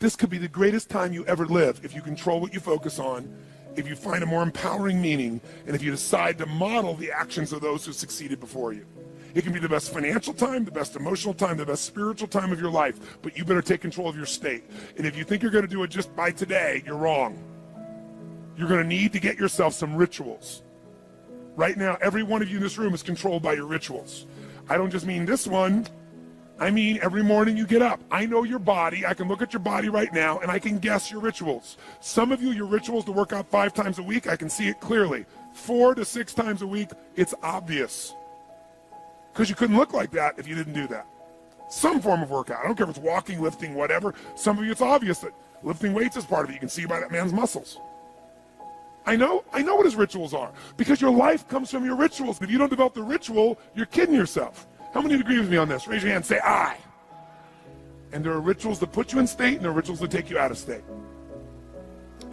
This could be the greatest time you ever live if you control what you focus on, if you find a more empowering meaning, and if you decide to model the actions of those who succeeded before you. It can be the best financial time, the best emotional time, the best spiritual time of your life, but you better take control of your state. And if you think you're going to do it just by today, you're wrong. You're going to need to get yourself some rituals. Right now, every one of you in this room is controlled by your rituals. I don't just mean this one. I mean every morning you get up. I know your body. I can look at your body right now, and I can guess your rituals. Some of you, your rituals to work out 5 times a week, I can see it clearly. 4 to 6 times a week, it's obvious. Because you couldn't look like that if you didn't do that. Some form of workout. I don't care if it's walking, lifting, whatever. Some of you, it's obvious that lifting weights is part of it. You can see by that man's muscles. I know what his rituals are. Because your life comes from your rituals. If you don't develop the ritual, you're kidding yourself. How many agree with me on this? Raise your hand, say I. And there are rituals that put you in state, and there are rituals that take you out of state.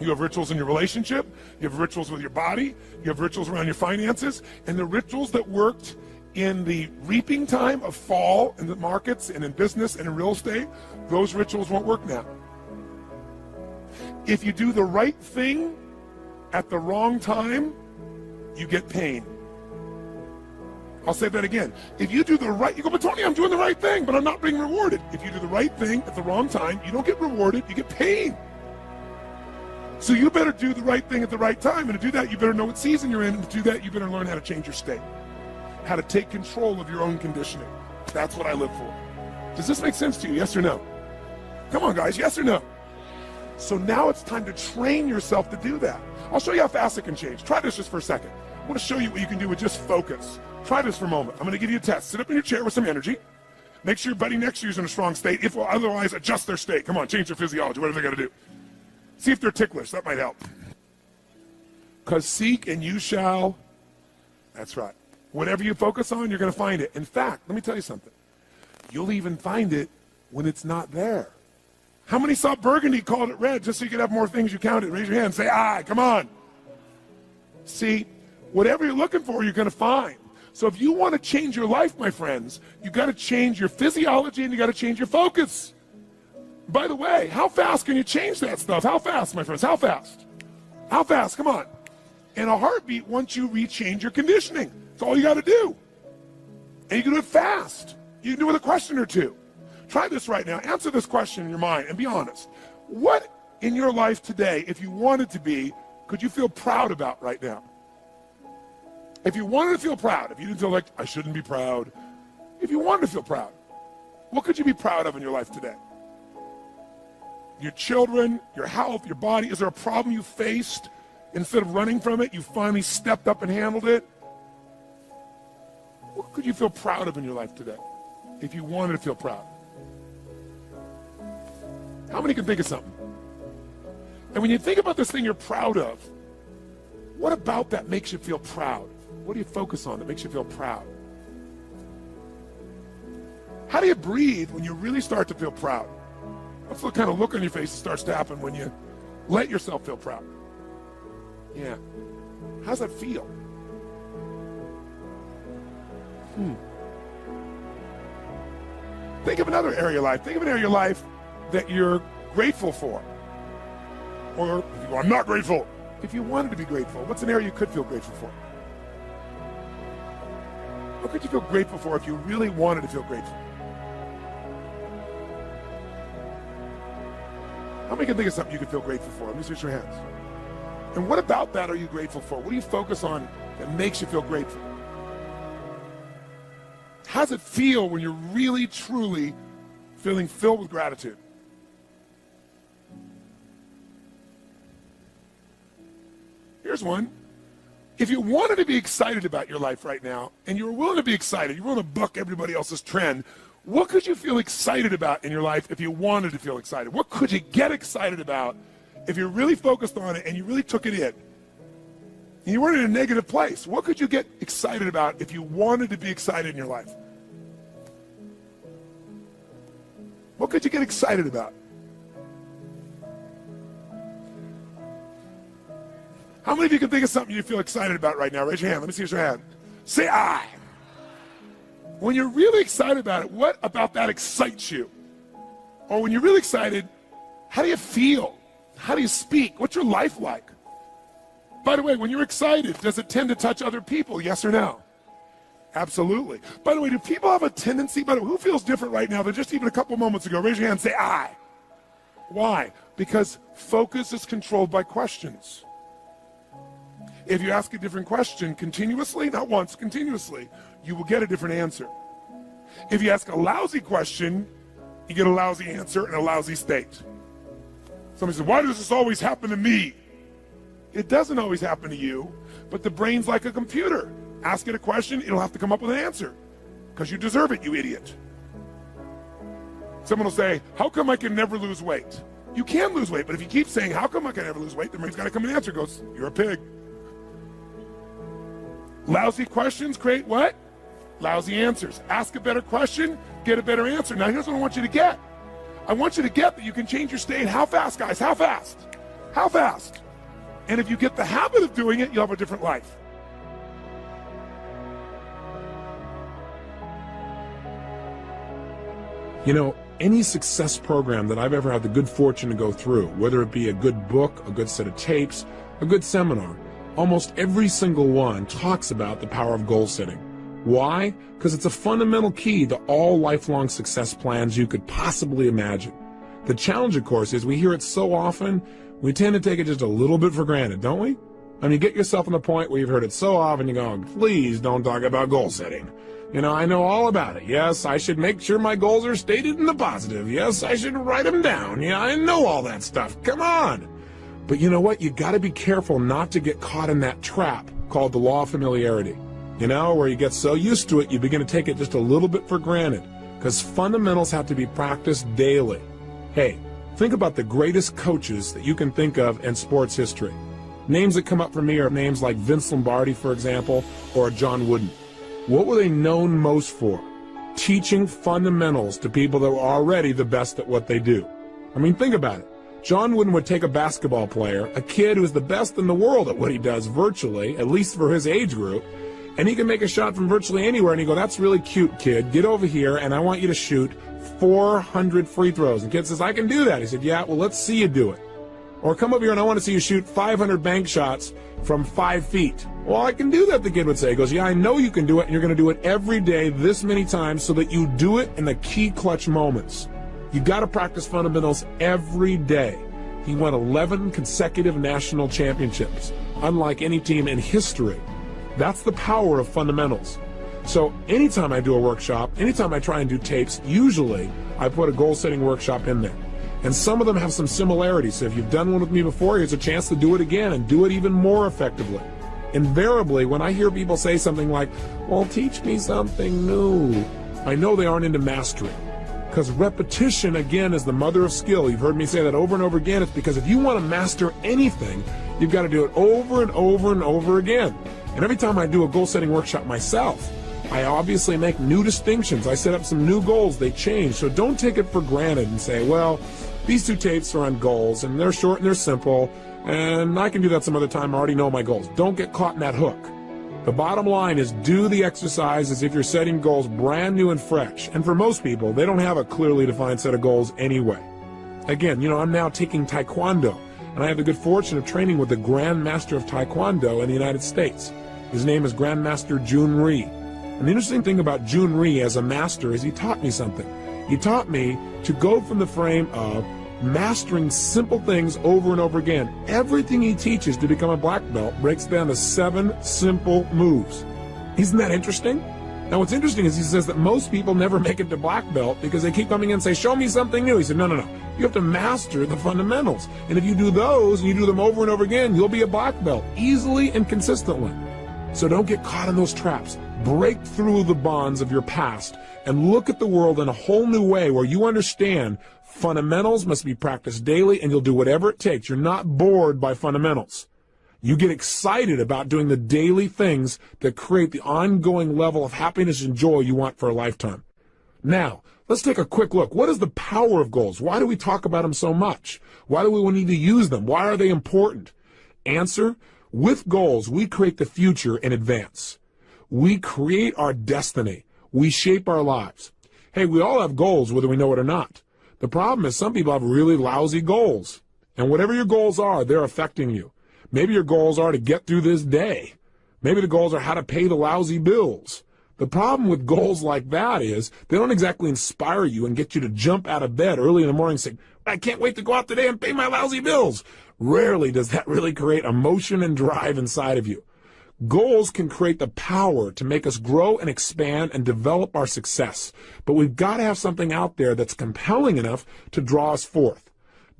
You have rituals in your relationship, you have rituals with your body, you have rituals around your finances, and the rituals that worked in the reaping time of fall in the markets and in business and in real estate, those rituals won't work now. If you do the right thing at the wrong time, you get pain. I'll say that again. If you do the right, you go, but Tony, I'm doing the right thing, but I'm not being rewarded. If you do the right thing at the wrong time, you don't get rewarded, you get pain. So you better do the right thing at the right time, and to do that, you better know what season you're in, and to do that, you better learn how to change your state, how to take control of your own conditioning. That's what I live for. Does this make sense to you, yes or no? Come on, guys, yes or no? So now it's time to train yourself to do that. I'll show you how fast it can change. Try this just for a second. I want to show you what you can do with just focus. Try this for a moment. I'm going to give you a test. Sit up in your chair with some energy. Make sure your buddy next to you is in a strong state. If otherwise, adjust their state. Come on, change their physiology, whatever they got to do. See if they're ticklish. That might help. Because seek and you shall. That's right. Whatever you focus on, you're going to find it. In fact, let me tell you something. You'll even find it when it's not there. How many saw burgundy, called it red, just so you could have more things you counted? Raise your hand. Say, aye. Come on. See, whatever you're looking for, you're going to find. So if you want to change your life, my friends, you got to change your physiology and you got to change your focus. By the way, how fast can you change that stuff? How fast, my friends? How fast? How fast? Come on. In a heartbeat, once you rechange your conditioning. That's all you got to do. And you can do it fast. You can do it with a question or two. Try this right now. Answer this question in your mind and be honest. What in your life today, if you wanted to be, could you feel proud about right now? If you wanted to feel proud, if you didn't feel like, I shouldn't be proud, if you wanted to feel proud, what could you be proud of in your life today? Your children, your health, your body. Is there a problem you faced? Instead of running from it, you finally stepped up and handled it? What could you feel proud of in your life today if you wanted to feel proud? How many can think of something? And when you think about this thing you're proud of, what about that makes you feel proud? What do you focus on that makes you feel proud? How do you breathe when you really start to feel proud? What's the kind of look on your face that starts to happen when you let yourself feel proud? Yeah. How's that feel? Think of another area of life. Think of an area of life that you're grateful for. Or, if you go, I'm not grateful. If you wanted to be grateful, what's an area you could feel grateful for? What could you feel grateful for if you really wanted to feel grateful? How many can think of something you could feel grateful for? Let me see your hands. And what about that are you grateful for? What do you focus on that makes you feel grateful? How does it feel when you're really, truly feeling filled with gratitude? Here's one. If you wanted to be excited about your life right now, and you were willing to be excited, you were willing to buck everybody else's trend, what could you feel excited about in your life if you wanted to feel excited? What could you get excited about if you're really focused on it and you really took it in? And you weren't in a negative place. What could you get excited about if you wanted to be excited in your life? What could you get excited about? How many of you can think of something you feel excited about right now? Raise your hand. Let me see your hand. Say I. When you're really excited about it, what about that excites you? Or when you're really excited, How do you feel? How do you speak? What's your life like? By the way, when you're excited, does it tend to touch other people? Yes or no? Absolutely. By the way, do people have a tendency, who feels different right now than just even a couple moments ago? Raise your hand and say, I. Why? Because focus is controlled by questions. If you ask a different question continuously, not once, continuously, you will get a different answer. If you ask a lousy question, you get a lousy answer and a lousy state. Somebody says, why does this always happen to me? It doesn't always happen to you, but the brain's like a computer. Ask it a question, it'll have to come up with an answer. Because you deserve it, you idiot. Someone will say, how come I can never lose weight? You can lose weight, but if you keep saying, how come I can never lose weight, the brain's got to come and answer. It goes, you're a pig. Lousy questions create what? Lousy answers. Ask a better question, get a better answer. Now here's what I want you to get. I want you to get that you can change your state. How fast, guys? How fast? How fast? And if you get the habit of doing it, you'll have a different life. You know, any success program that I've ever had the good fortune to go through, whether it be a good book, a good set of tapes, a good seminar, almost every single one talks about the power of goal setting. Why? Because it's a fundamental key to all lifelong success plans you could possibly imagine. The challenge, of course, is we hear it so often, we tend to take it just a little bit for granted, don't we? I mean, you get yourself in the point where you've heard it so often, you go, please don't talk about goal setting. You know, I know all about it. Yes, I should make sure my goals are stated in the positive. Yes, I should write them down. Yeah, I know all that stuff. Come on. But you know what? You got to be careful not to get caught in that trap called the law of familiarity. You know, where you get so used to it, you begin to take it just a little bit for granted. Because fundamentals have to be practiced daily. Hey, think about the greatest coaches that you can think of in sports history. Names that come up for me are names like Vince Lombardi, for example, or John Wooden. What were they known most for? Teaching fundamentals to people that were already the best at what they do. I mean, think about it. John Wooden would take a basketball player, a kid who's the best in the world at what he does virtually, at least for his age group, and he can make a shot from virtually anywhere, and he'd go, that's really cute, kid. Get over here, and I want you to shoot 400 free throws. And the kid says, I can do that. He said, yeah, well, let's see you do it. Or come over here, and I want to see you shoot 500 bank shots from 5 feet. Well, I can do that, the kid would say. He goes, yeah, I know you can do it, and you're going to do it every day this many times so that you do it in the key clutch moments. You got to practice fundamentals every day. He won 11 consecutive national championships, unlike any team in history. That's the power of fundamentals. So anytime I do a workshop, anytime I try and do tapes, usually I put a goal-setting workshop in there. And some of them have some similarities. So if you've done one with me before, here's a chance to do it again and do it even more effectively. Invariably, when I hear people say something like, well, teach me something new, I know they aren't into mastery. Because repetition, again, is the mother of skill. You've heard me say that over and over again. It's because if you want to master anything, you've got to do it over and over and over again. And every time I do a goal-setting workshop myself, I obviously make new distinctions. I set up some new goals. They change. So don't take it for granted and say, well, these two tapes are on goals, and they're short and they're simple, and I can do that some other time. I already know my goals. Don't get caught in that hook. The bottom line is do the exercise as if you're setting goals brand new and fresh. And for most people, they don't have a clearly defined set of goals anyway. Again, you know, I'm now taking Taekwondo, and I have the good fortune of training with the Grand Master of Taekwondo in the United States. His name is Grandmaster Jun Rhee. And the interesting thing about Jun Rhee as a master is he taught me something. He taught me to go from the frame of mastering simple things over and over again. Everything he teaches to become a black belt breaks down to 7 simple moves. Isn't that interesting? Now what's interesting is he says that most people never make it to black belt because they keep coming in and say, show me something new. He said, no. You have to master the fundamentals. And if you do those and you do them over and over again, you'll be a black belt easily and consistently. So don't get caught in those traps. Break through the bonds of your past and look at the world in a whole new way where you understand fundamentals must be practiced daily and you'll do whatever it takes. You're not bored by fundamentals. You get excited about doing the daily things that create the ongoing level of happiness and joy you want for a lifetime. Now, let's take a quick look. What is the power of goals? Why do we talk about them so much? Why do we need to use them? Why are they important? Answer, with goals, we create the future in advance. We create our destiny. We shape our lives. Hey, we all have goals whether we know it or not. The problem is some people have really lousy goals. And whatever your goals are, they're affecting you. Maybe your goals are to get through this day. Maybe the goals are how to pay the lousy bills. The problem with goals like that is they don't exactly inspire you and get you to jump out of bed early in the morning saying, I can't wait to go out today and pay my lousy bills. Rarely does that really create emotion and drive inside of you. Goals can create the power to make us grow and expand and develop our success. But we've got to have something out there that's compelling enough to draw us forth.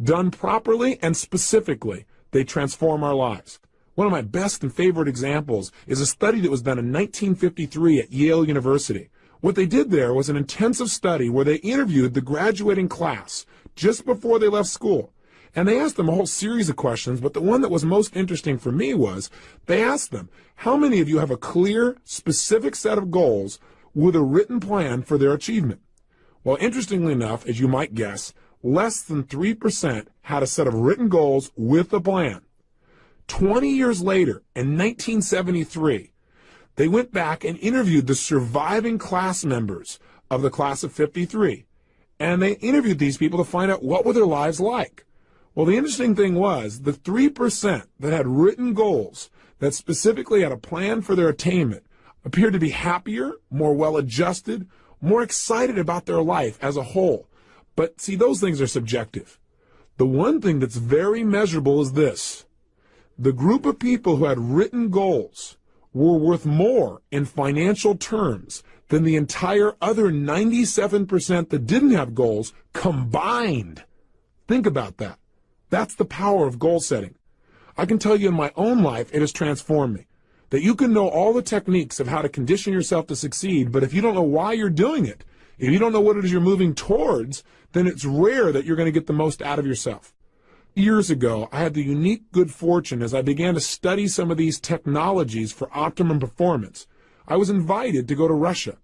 Done properly and specifically, they transform our lives. One of my best and favorite examples is a study that was done in 1953 at Yale University. What they did there was an intensive study where they interviewed the graduating class just before they left school. And they asked them a whole series of questions, but the one that was most interesting for me was they asked them, how many of you have a clear, specific set of goals with a written plan for their achievement? Well, interestingly enough, as you might guess, less than 3% had a set of written goals with a plan. 20 years later, in 1973, they went back and interviewed the surviving class members of the class of 53. And they interviewed these people to find out what were their lives like. Well, the interesting thing was the 3% that had written goals that specifically had a plan for their attainment appeared to be happier, more well-adjusted, more excited about their life as a whole. But see, those things are subjective. The one thing that's very measurable is this. The group of people who had written goals were worth more in financial terms than the entire other 97% that didn't have goals combined. Think about that. That's the power of goal setting. I can tell you in my own life, it has transformed me. That you can know all the techniques of how to condition yourself to succeed, but if you don't know why you're doing it, if you don't know what it is you're moving towards, then it's rare that you're going to get the most out of yourself. Years ago, I had the unique good fortune as I began to study some of these technologies for optimum performance. I was invited to go to Russia,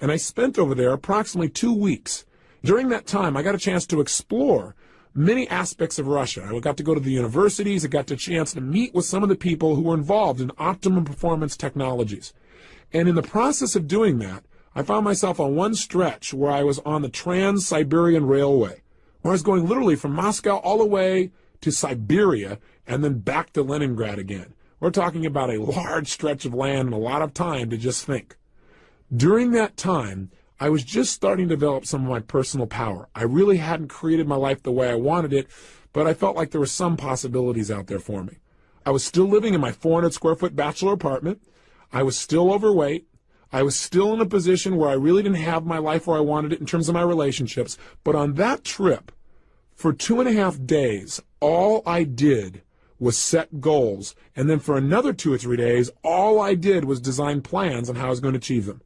and I spent over there approximately 2 weeks. During that time, I got a chance to explore many aspects of Russia. I got to go to the universities. I got the chance to meet with some of the people who were involved in optimum performance technologies. And in the process of doing that, I found myself on one stretch where I was on the Trans-Siberian Railway, where I was going literally from Moscow all the way to Siberia and then back to Leningrad again. We're talking about a large stretch of land and a lot of time to just think. During that time, I was just starting to develop some of my personal power. I really hadn't created my life the way I wanted it, but I felt like there were some possibilities out there for me. I was still living in my 400 square foot bachelor apartment. I was still overweight. I was still in a position where I really didn't have my life where I wanted it in terms of my relationships. But on that trip, for 2.5 days, all I did was set goals. And then for another 2 or 3 days, all I did was design plans on how I was going to achieve them.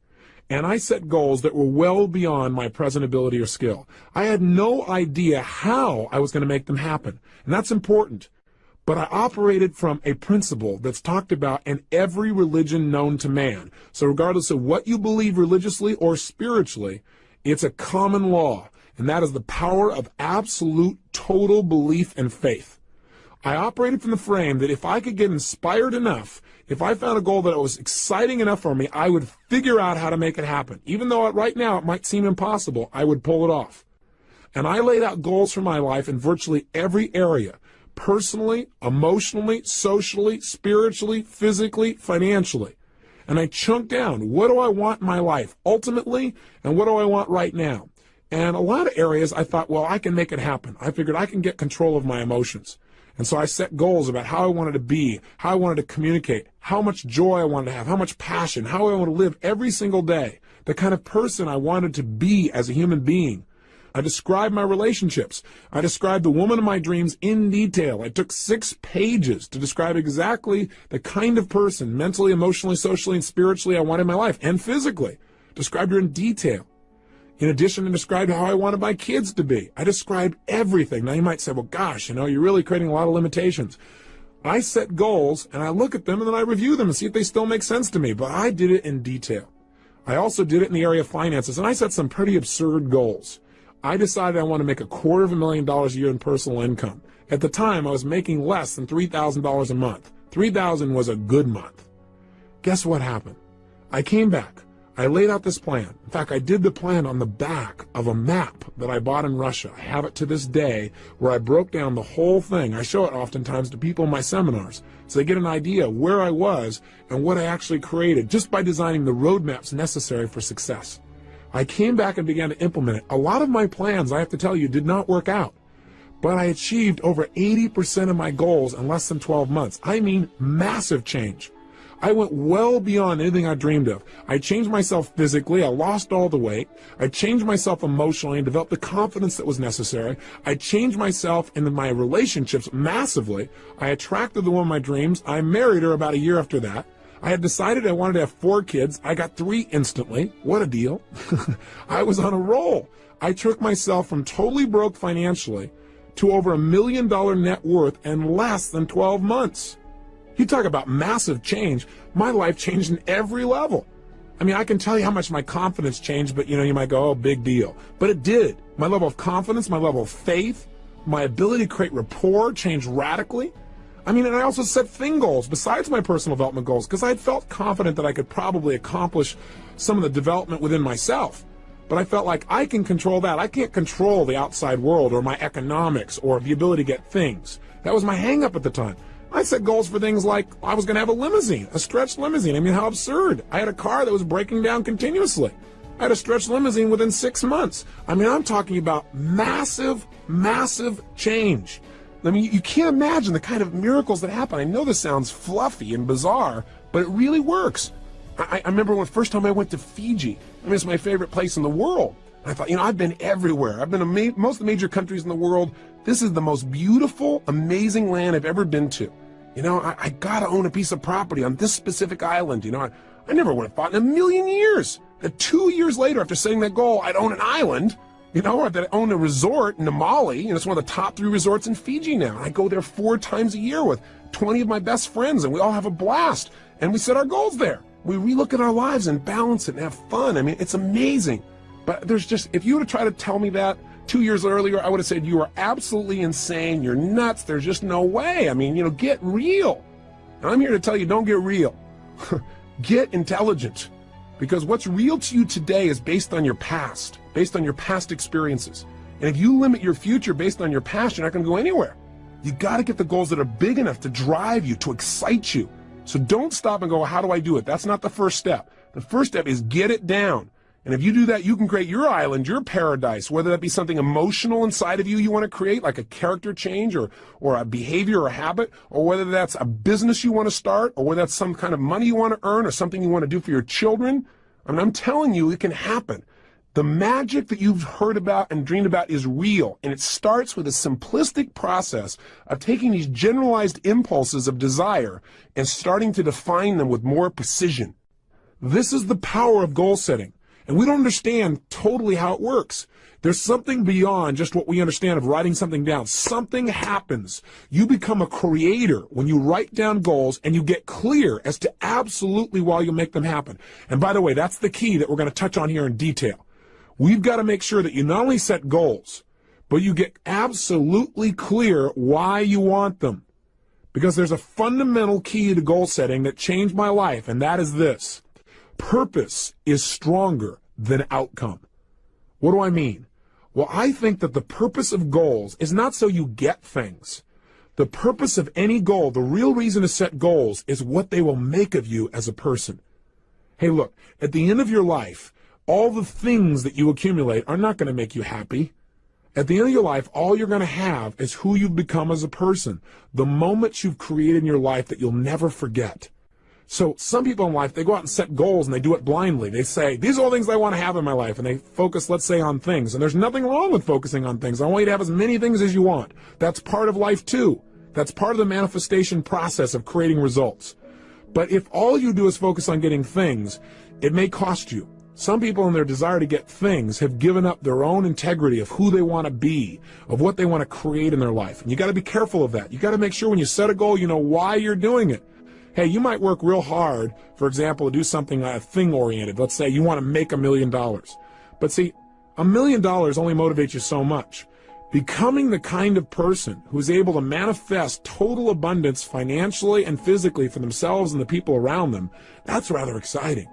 And I set goals that were well beyond my present ability or skill. I had no idea how I was going to make them happen. And that's important. But I operated from a principle that's talked about in every religion known to man. So regardless of what you believe religiously or spiritually, it's a common law. And that is the power of absolute total belief and faith. I operated from the frame that if I could get inspired enough, if I found a goal that was exciting enough for me, I would figure out how to make it happen. Even though right now it might seem impossible, I would pull it off. And I laid out goals for my life in virtually every area, personally, emotionally, socially, spiritually, physically, financially. And I chunked down, what do I want in my life ultimately, and what do I want right now? And a lot of areas I thought, well, I can make it happen. I figured I can get control of my emotions. And so I set goals about how I wanted to be, how I wanted to communicate, how much joy I wanted to have, how much passion, how I want to live every single day, the kind of person I wanted to be as a human being. I described my relationships. I described the woman of my dreams in detail. I took 6 pages to describe exactly the kind of person, mentally, emotionally, socially, and spiritually I wanted in my life, and physically. Described her in detail. In addition, I described how I wanted my kids to be. I described everything. Now you might say, well, gosh, you're really creating a lot of limitations. I set goals, and I look at them, and then I review them and see if they still make sense to me. But I did it in detail. I also did it in the area of finances, and I set some pretty absurd goals. I decided I want to make $250,000 a year in personal income. At the time, I was making less than $3,000 a month. $3,000 was a good month. Guess what happened? I came back. I laid out this plan. In fact, I did the plan on the back of a map that I bought in Russia. I have it to this day, where I broke down the whole thing. I show it oftentimes to people in my seminars, so they get an idea where I was and what I actually created just by designing the roadmaps necessary for success. I came back and began to implement it. A lot of my plans, I have to tell you, did not work out, but I achieved over 80% of my goals in less than 12 months. I mean, massive change. I went well beyond anything I dreamed of. I changed myself physically. I lost all the weight. I changed myself emotionally and developed the confidence that was necessary. I changed myself in my relationships massively. I attracted the woman of my dreams. I married her about a year after that. I had decided I wanted to have 4 kids. I got 3 instantly. What a deal. I was on a roll. I took myself from totally broke financially to over $1 million net worth in less than 12 months. You talk about massive change. My life changed in every level. I mean, I can tell you how much my confidence changed, but you might go, oh, big deal. But it did. My level of confidence, my level of faith, my ability to create rapport changed radically. I mean, and I also set thing goals besides my personal development goals because I had felt confident that I could probably accomplish some of the development within myself. But I felt like I can control that. I can't control the outside world or my economics or the ability to get things. That was my hang-up at the time. I set goals for things like I was going to have a limousine, a stretched limousine. I mean, how absurd. I had a car that was breaking down continuously. I had a stretched limousine within 6 months. I mean, I'm talking about massive, massive change. I mean, you can't imagine the kind of miracles that happen. I know this sounds fluffy and bizarre, but it really works. I remember the first time I went to Fiji. I mean, it's my favorite place in the world. I thought, I've been everywhere. I've been to most of the major countries in the world. This is the most beautiful, amazing land I've ever been to. I got to own a piece of property on this specific island. I never would have thought in a million years that 2 years later, after setting that goal, I'd own an island, or that I own a resort in Namali. It's one of the top 3 resorts in Fiji now. I go there 4 times a year with 20 of my best friends, and we all have a blast. And we set our goals there. We relook at our lives and balance it and have fun. I mean, it's amazing. But if you were to try to tell me that 2 years earlier, I would have said, you are absolutely insane. You're nuts. There's just no way. I mean, get real. And I'm here to tell you, don't get real. Get intelligent. Because what's real to you today is based on your past experiences. And if you limit your future based on your past, you're not going to go anywhere. You got to get the goals that are big enough to drive you, to excite you. So don't stop and go, how do I do it? That's not the first step. The first step is get it down. And if you do that, you can create your island, your paradise, whether that be something emotional inside of you want to create, like a character change or a behavior or a habit, or whether that's a business you want to start, or whether that's some kind of money you want to earn or something you want to do for your children. I mean, I'm telling you, it can happen. The magic that you've heard about and dreamed about is real, and it starts with a simplistic process of taking these generalized impulses of desire and starting to define them with more precision. This is the power of goal setting. And we don't understand totally how it works. There's something beyond just what we understand of writing something down. Something happens. You become a creator when you write down goals and you get clear as to absolutely why you make them happen. And by the way, that's the key that we're going to touch on here in detail. We've got to make sure that you not only set goals, but you get absolutely clear why you want them. Because there's a fundamental key to goal setting that changed my life, and that is this. Purpose is stronger than outcome. What do I mean? Well, I think that the purpose of goals is not so you get things. The purpose of any goal, the real reason to set goals, is what they will make of you as a person. Hey, look, at the end of your life, all the things that you accumulate are not going to make you happy. At the end of your life, all you're going to have is who you've become as a person, the moments you've created in your life that you'll never forget. So some people in life, they go out and set goals and they do it blindly. They say, these are all things I want to have in my life. And they focus, let's say, on things. And there's nothing wrong with focusing on things. I want you to have as many things as you want. That's part of life too. That's part of the manifestation process of creating results. But if all you do is focus on getting things, it may cost you. Some people in their desire to get things have given up their own integrity of who they want to be, of what they want to create in their life. And you got to be careful of that. You got to make sure when you set a goal, you know why you're doing it. Hey, you might work real hard, for example, to do something thing-oriented. Let's say you want to make $1 million. But see, $1 million only motivates you so much. Becoming the kind of person who's able to manifest total abundance financially and physically for themselves and the people around them, that's rather exciting.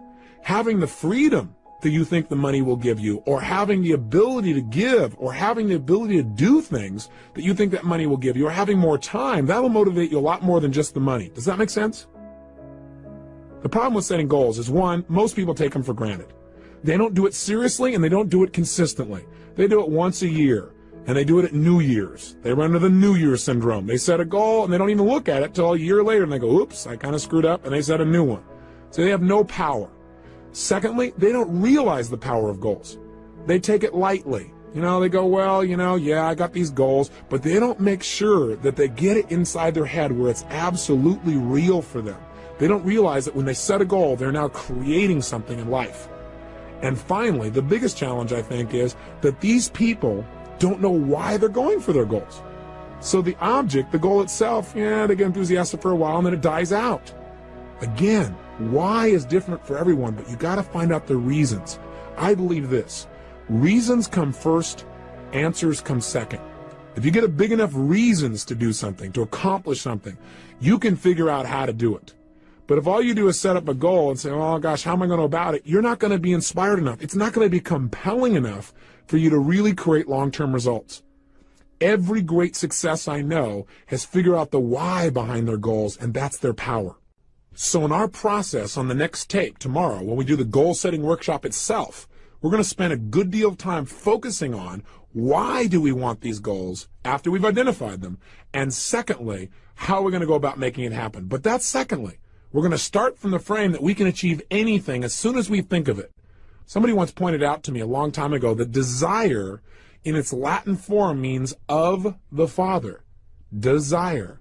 having the freedom that you think the money will give you, or having the ability to give, or having the ability to do things that you think that money will give you, or having more time, that'll motivate you a lot more than just the money. Does that make sense? The problem with setting goals is, one, most people take them for granted. They don't do it seriously, and they don't do it consistently. They do it once a year, and they do it at New Year's. They run into the New Year syndrome. They set a goal, and they don't even look at it till a year later, and they go, oops, I kind of screwed up, and they set a new one. So they have no power. Secondly, they don't realize the power of goals. They take it lightly. They go, well, yeah, I got these goals, but they don't make sure that they get it inside their head where it's absolutely real for them. They don't realize that when they set a goal, they're now creating something in life. And finally, the biggest challenge, I think, is that these people don't know why they're going for their goals. So the object, the goal itself, they get enthusiastic for a while and then it dies out. Again, why is different for everyone, but you got to find out the reasons. I believe this: reasons come first, answers come second. If you get a big enough reasons to do something, to accomplish something, you can figure out how to do it. But if all you do is set up a goal and say, oh gosh, how am I going to go about it? You're not going to be inspired enough. It's not going to be compelling enough for you to really create long-term results. Every great success I know has figured out the why behind their goals, and that's their power. So in our process on the next tape tomorrow, when we do the goal-setting workshop itself, we're going to spend a good deal of time focusing on why do we want these goals after we've identified them, and secondly, how we're going to go about making it happen. But that's secondly. We're going to start from the frame that we can achieve anything as soon as we think of it. Somebody once pointed out to me a long time ago that desire in its Latin form means of the Father. Desire.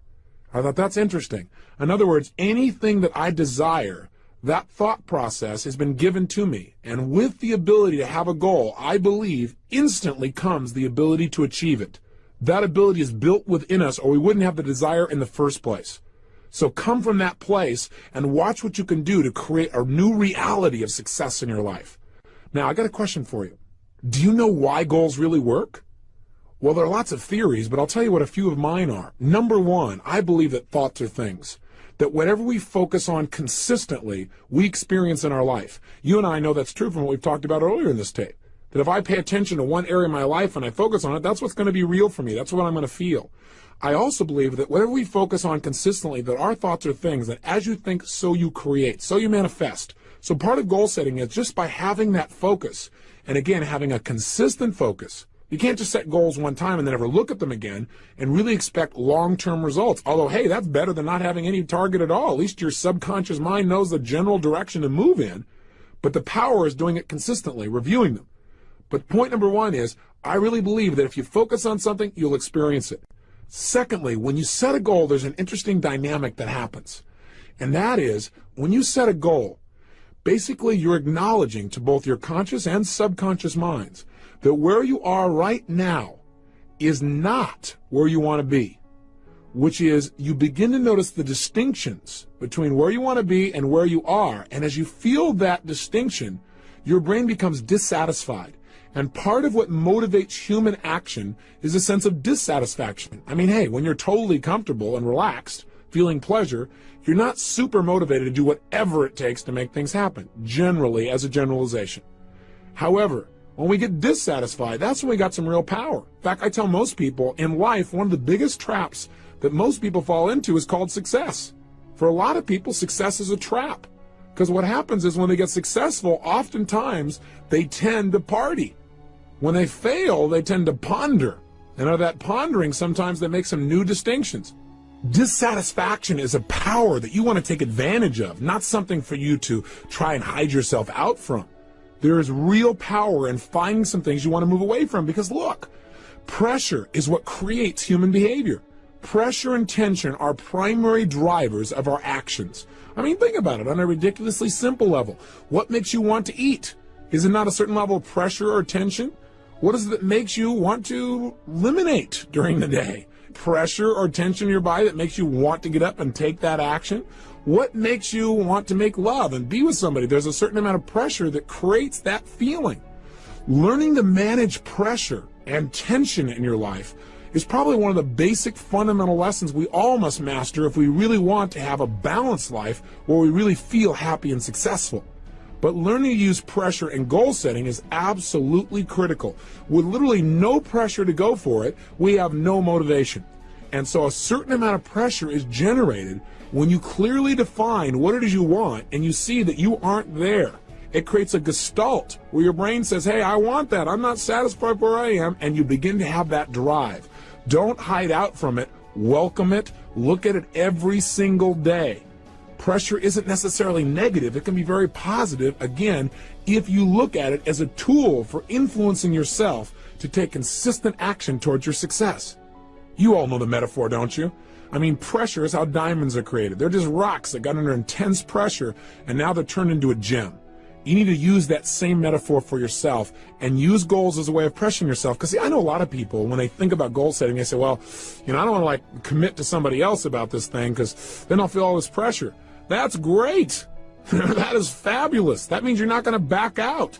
I thought that's interesting. In other words, anything that I desire, that thought process has been given to me. And with the ability to have a goal, I believe instantly comes the ability to achieve it. That ability is built within us, or we wouldn't have the desire in the first place. So come from that place and watch what you can do to create a new reality of success in your life. Now, I got a question for you. Do you know why goals really work? Well, there are lots of theories, but I'll tell you what a few of mine are. Number one, I believe that thoughts are things. That whatever we focus on consistently, we experience in our life. You and I know that's true from what we've talked about earlier in this tape. That if I pay attention to one area of my life and I focus on it, that's what's going to be real for me. That's what I'm going to feel. I also believe that whatever we focus on consistently, that our thoughts are things that as you think, so you create, so you manifest. So part of goal setting is just by having that focus, and again, having a consistent focus. You can't just set goals one time and then never look at them again and really expect long-term results. Although, hey, that's better than not having any target at all. At least your subconscious mind knows the general direction to move in. But the power is doing it consistently, reviewing them. But point number one is, I really believe that if you focus on something, you'll experience it. Secondly, when you set a goal, there's an interesting dynamic that happens. And that is, when you set a goal, basically you're acknowledging to both your conscious and subconscious minds that where you are right now is not where you want to be, which is you begin to notice the distinctions between where you want to be and where you are. And as you feel that distinction, your brain becomes dissatisfied. And part of what motivates human action is a sense of dissatisfaction. I mean, hey, when you're totally comfortable and relaxed, feeling pleasure, you're not super motivated to do whatever it takes to make things happen, generally, as a generalization. However, when we get dissatisfied, that's when we got some real power. In fact, I tell most people in life, one of the biggest traps that most people fall into is called success. For a lot of people, success is a trap. Because what happens is when they get successful, oftentimes they tend to party. When they fail, they tend to ponder. And out of that pondering, sometimes they make some new distinctions. Dissatisfaction is a power that you want to take advantage of, not something for you to try and hide yourself out from. There is real power in finding some things you want to move away from, because look, pressure is what creates human behavior. Pressure and tension are primary drivers of our actions. I mean, think about it on a ridiculously simple level. What makes you want to eat? Is it not a certain level of pressure or tension? What is it that makes you want to eliminate during the day? Pressure or tension in your body that makes you want to get up and take that action? What makes you want to make love and be with somebody? There's a certain amount of pressure that creates that feeling. Learning to manage pressure and tension in your life is probably one of the basic fundamental lessons we all must master if we really want to have a balanced life where we really feel happy and successful. But learning to use pressure in goal setting is absolutely critical. With literally no pressure to go for it, we have no motivation. And so a certain amount of pressure is generated when you clearly define what it is you want and you see that you aren't there. It creates a gestalt where your brain says, hey, I want that. I'm not satisfied where I am. And you begin to have that drive. Don't hide out from it. Welcome it. Look at it every single day. Pressure isn't necessarily negative. It can be very positive, again, if you look at it as a tool for influencing yourself to take consistent action towards your success. You all know the metaphor, don't you? I mean, pressure is how diamonds are created. They're just rocks that got under intense pressure, and now they're turned into a gem. You need to use that same metaphor for yourself and use goals as a way of pressuring yourself. Because, see, I know a lot of people, when they think about goal setting, they say, well, I don't want to, commit to somebody else about this thing because then I'll feel all this pressure. That's great. That is fabulous. That means you're not going to back out.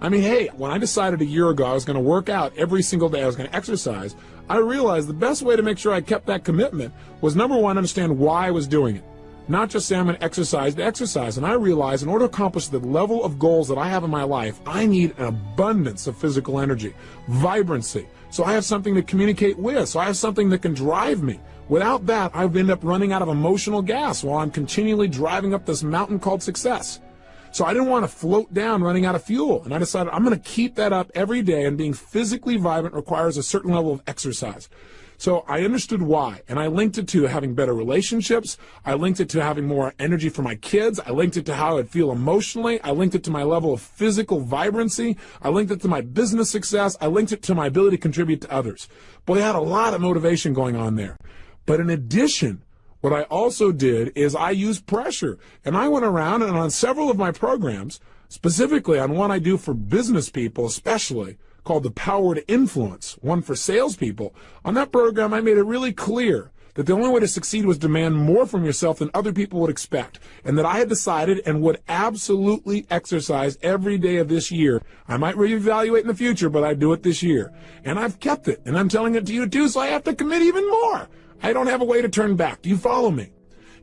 I mean, hey, when I decided a year ago I was going to work out every single day, I was going to exercise, I realized the best way to make sure I kept that commitment was, number one, understand why I was doing it. Not just say I'm going to exercise. And I realized in order to accomplish the level of goals that I have in my life, I need an abundance of physical energy, vibrancy. So I have something to communicate with. So I have something that can drive me. Without that, I would end up running out of emotional gas while I'm continually driving up this mountain called success. So I didn't want to float down running out of fuel. And I decided I'm going to keep that up every day, and being physically vibrant requires a certain level of exercise. So I understood why, and I linked it to having better relationships. I linked it to having more energy for my kids. I linked it to how I'd feel emotionally. I linked it to my level of physical vibrancy. I linked it to my business success. I linked it to my ability to contribute to others. Boy, I had a lot of motivation going on there. But in addition, what I also did is I used pressure, and I went around and on several of my programs, specifically on one I do for business people especially, called The Power to Influence, one for salespeople. On that program, I made it really clear that the only way to succeed was demand more from yourself than other people would expect, and that I had decided and would absolutely exercise every day of this year. I might reevaluate in the future, but I'd do it this year. And I've kept it, and I'm telling it to you too, so I have to commit even more. I don't have a way to turn back. Do you follow me?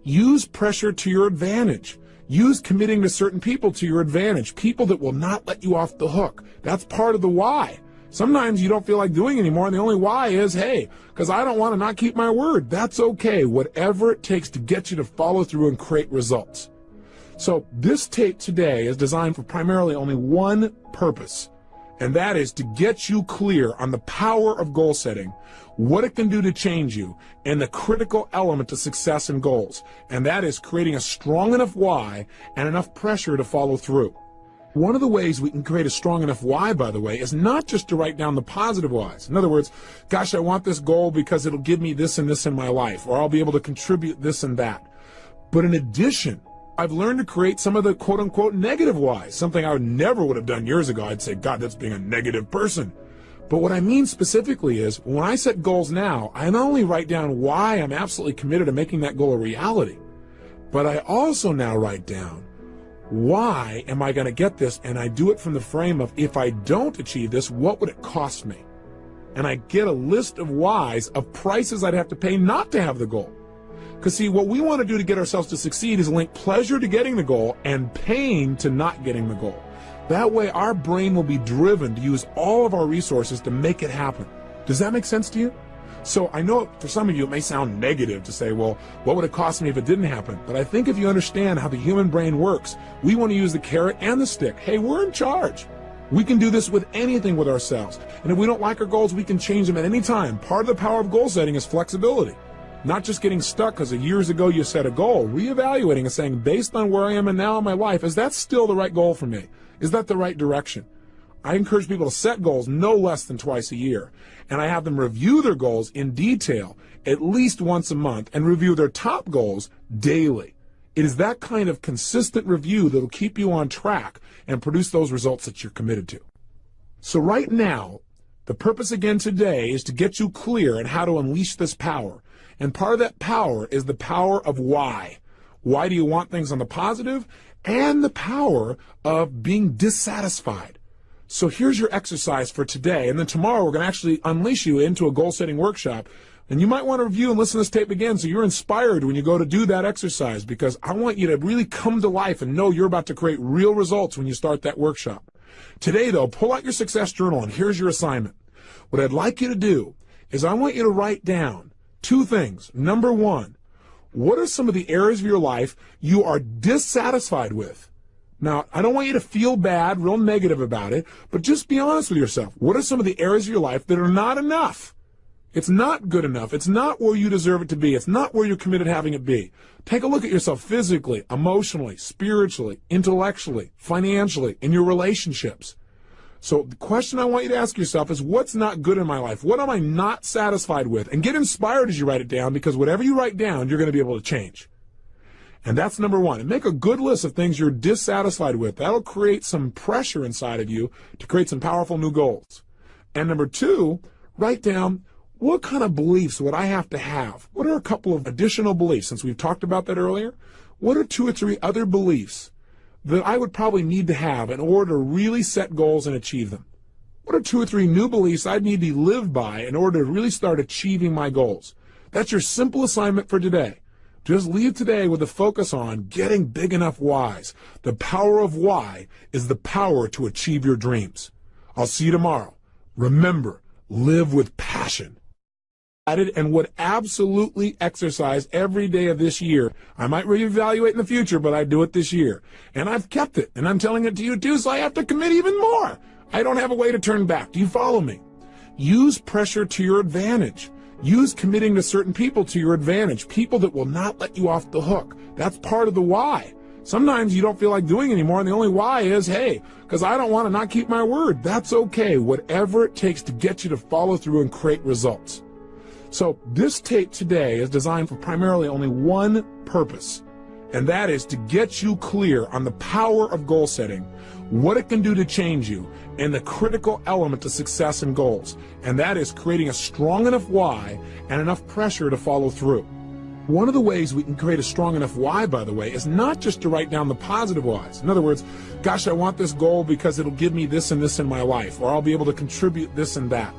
Use pressure to your advantage. Use committing to certain people to your advantage, people that will not let you off the hook. That's part of the why. Sometimes you don't feel like doing anymore, and the only why is, hey, because I don't want to not keep my word. That's okay, whatever it takes to get you to follow through and create results. So this tape today is designed for primarily only one purpose, and that is to get you clear on the power of goal setting, what it can do to change you, and the critical element to success and goals, and that is creating a strong enough why and enough pressure to follow through. One of the ways we can create a strong enough why, by the way, is not just to write down the positive whys. In other words, gosh, I want this goal because it'll give me this and this in my life, or I'll be able to contribute this and that. But in addition, I've learned to create some of the quote-unquote negative whys, something I never would have done years ago. I'd say, God, that's being a negative person. But what I mean specifically is, when I set goals now, I not only write down why I'm absolutely committed to making that goal a reality, but I also now write down, why am I going to get this? And I do it from the frame of, if I don't achieve this, what would it cost me? And I get a list of whys, of prices I'd have to pay not to have the goal. Because see, what we want to do to get ourselves to succeed is link pleasure to getting the goal and pain to not getting the goal. That way our brain will be driven to use all of our resources to make it happen. Does that make sense to you? So I know for some of you it may sound negative to say, well, what would it cost me if it didn't happen? But I think if you understand how the human brain works, we want to use the carrot and the stick. Hey, we're in charge. We can do this with anything with ourselves. And if we don't like our goals, we can change them at any time. Part of the power of goal setting is flexibility. Not just getting stuck because years ago you set a goal. Reevaluating and saying, based on where I am and now in my life, is that still the right goal for me? Is that the right direction? I encourage people to set goals no less than twice a year, and I have them review their goals in detail at least once a month and review their top goals daily. It is that kind of consistent review that will keep you on track and produce those results that you're committed to. So right now, the purpose again today is to get you clear on how to unleash this power, and part of that power is the power of why. Why do you want things on the positive? And the power of being dissatisfied. So here's your exercise for today, and then tomorrow we're going to actually unleash you into a goal-setting workshop And you might want to review and listen to this tape again so you're inspired when you go to do that exercise, because I want you to really come to life and know you're about to create real results when you start that workshop. Today, though, pull out your success journal, and here's your assignment. What I'd like you to do is I want you to write down 2 things. Number 1, what are some of the areas of your life you are dissatisfied with? Now, I don't want you to feel bad, real negative about it, but just be honest with yourself. What are some of the areas of your life that are not enough? It's not good enough. It's not where you deserve it to be. It's not where you're committed to having it be. Take a look at yourself physically, emotionally, spiritually, intellectually, financially, in your relationships. So the question I want you to ask yourself is, what's not good in my life? What am I not satisfied with? And get inspired as you write it down, because whatever you write down, you're going to be able to change. And that's number 1. And make a good list of things you're dissatisfied with. That'll create some pressure inside of you to create some powerful new goals. And number 2, write down, what kind of beliefs would I have to have? What are a couple of additional beliefs, since we've talked about that earlier? What are 2 or 3 other beliefs that I would probably need to have in order to really set goals and achieve them? What are 2 or 3 new beliefs I'd need to live by in order to really start achieving my goals? That's your simple assignment for today. Just leave today with a focus on getting big enough whys. The power of why is the power to achieve your dreams. I'll see you tomorrow. Remember, live with passion. And would absolutely exercise every day of this year. I might reevaluate in the future, but I do it this year. And I've kept it, and I'm telling it to you too, so I have to commit even more. I don't have a way to turn back. Do you follow me? Use pressure to your advantage. Use committing to certain people to your advantage, people that will not let you off the hook. That's part of the why. Sometimes you don't feel like doing anymore, and the only why is, hey, because I don't want to not keep my word. That's okay. Whatever it takes to get you to follow through and create results. So this tape today is designed for primarily only one purpose, and that is to get you clear on the power of goal setting, what it can do to change you, and the critical element to success and goals, and that is creating a strong enough why and enough pressure to follow through. One of the ways we can create a strong enough why, by the way, is not just to write down the positive whys. In other words, gosh, I want this goal because it'll give me this and this in my life, or I'll be able to contribute this and that.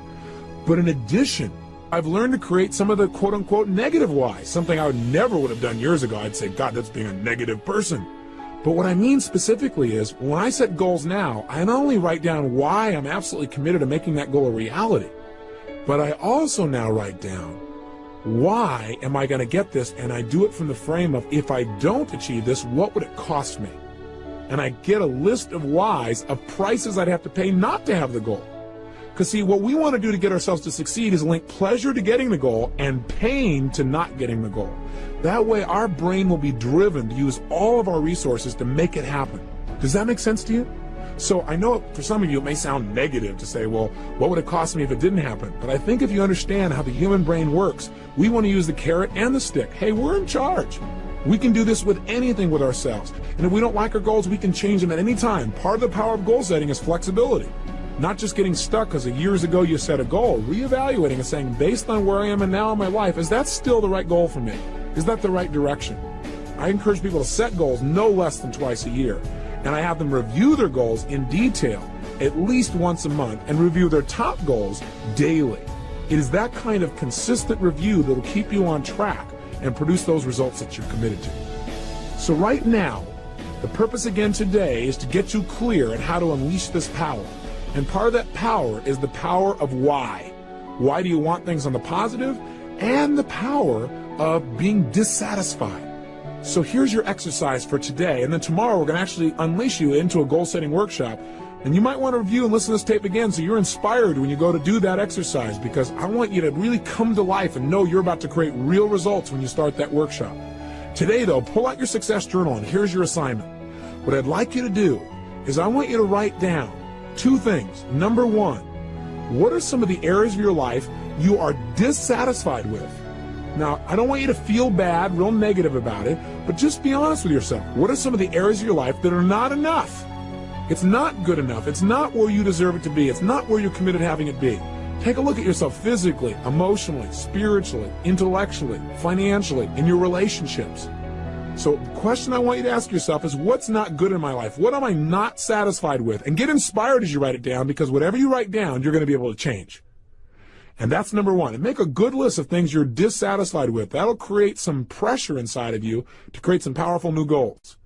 But in addition, I've learned to create some of the quote-unquote negative whys, something I never would have done years ago. I'd say, God, that's being a negative person. But what I mean specifically is, when I set goals now, I not only write down why I'm absolutely committed to making that goal a reality, but I also now write down, why am I going to get this? And I do it from the frame of, if I don't achieve this, what would it cost me? And I get a list of whys, of prices I'd have to pay not to have the goal. Because see, what we want to do to get ourselves to succeed is link pleasure to getting the goal and pain to not getting the goal. That way our brain will be driven to use all of our resources to make it happen. Does that make sense to you? So I know for some of you it may sound negative to say, well, what would it cost me if it didn't happen? But I think if you understand how the human brain works, we want to use the carrot and the stick. Hey, we're in charge. We can do this with anything with ourselves. And if we don't like our goals, we can change them at any time. Part of the power of goal setting is flexibility. Not just getting stuck because years ago you set a goal, reevaluating and saying, based on where I am and now in my life, is that still the right goal for me? Is that the right direction? I encourage people to set goals no less than twice a year. And I have them review their goals in detail at least once a month and review their top goals daily. It is that kind of consistent review that will keep you on track and produce those results that you're committed to. So right now, the purpose again today is to get you clear on how to unleash this power. And part of that power is the power of why. Why do you want things on the positive? And the power of being dissatisfied. So here's your exercise for today. And then tomorrow we're going to actually unleash you into a goal-setting workshop. And you might want to review and listen to this tape again so you're inspired when you go to do that exercise, because I want you to really come to life and know you're about to create real results when you start that workshop. Today, though, pull out your success journal, and here's your assignment. What I'd like you to do is I want you to write down 2 things. Number 1, what are some of the areas of your life you are dissatisfied with? Now, I don't want you to feel bad, real negative about it, but just be honest with yourself. What are some of the areas of your life that are not enough? It's not good enough. It's not where you deserve it to be. It's not where you're committed to having it be. Take a look at yourself physically, emotionally, spiritually, intellectually, financially, in your relationships. So the question I want you to ask yourself is, what's not good in my life? What am I not satisfied with? And get inspired as you write it down, because whatever you write down, you're going to be able to change. And that's number one. And make a good list of things you're dissatisfied with. That'll create some pressure inside of you to create some powerful new goals.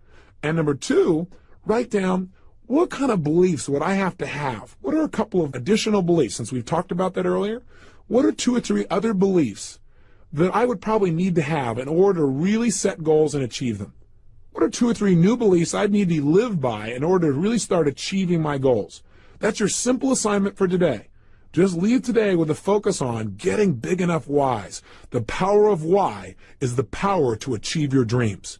And number two, write down, what kind of beliefs would I have to have? What are a couple of additional beliefs, since we've talked about that earlier? What are 2 or 3 other beliefs that I would probably need to have in order to really set goals and achieve them? What are 2 or 3 new beliefs I'd need to live by in order to really start achieving my goals? That's your simple assignment for today. Just leave today with a focus on getting big enough whys. The power of why is the power to achieve your dreams.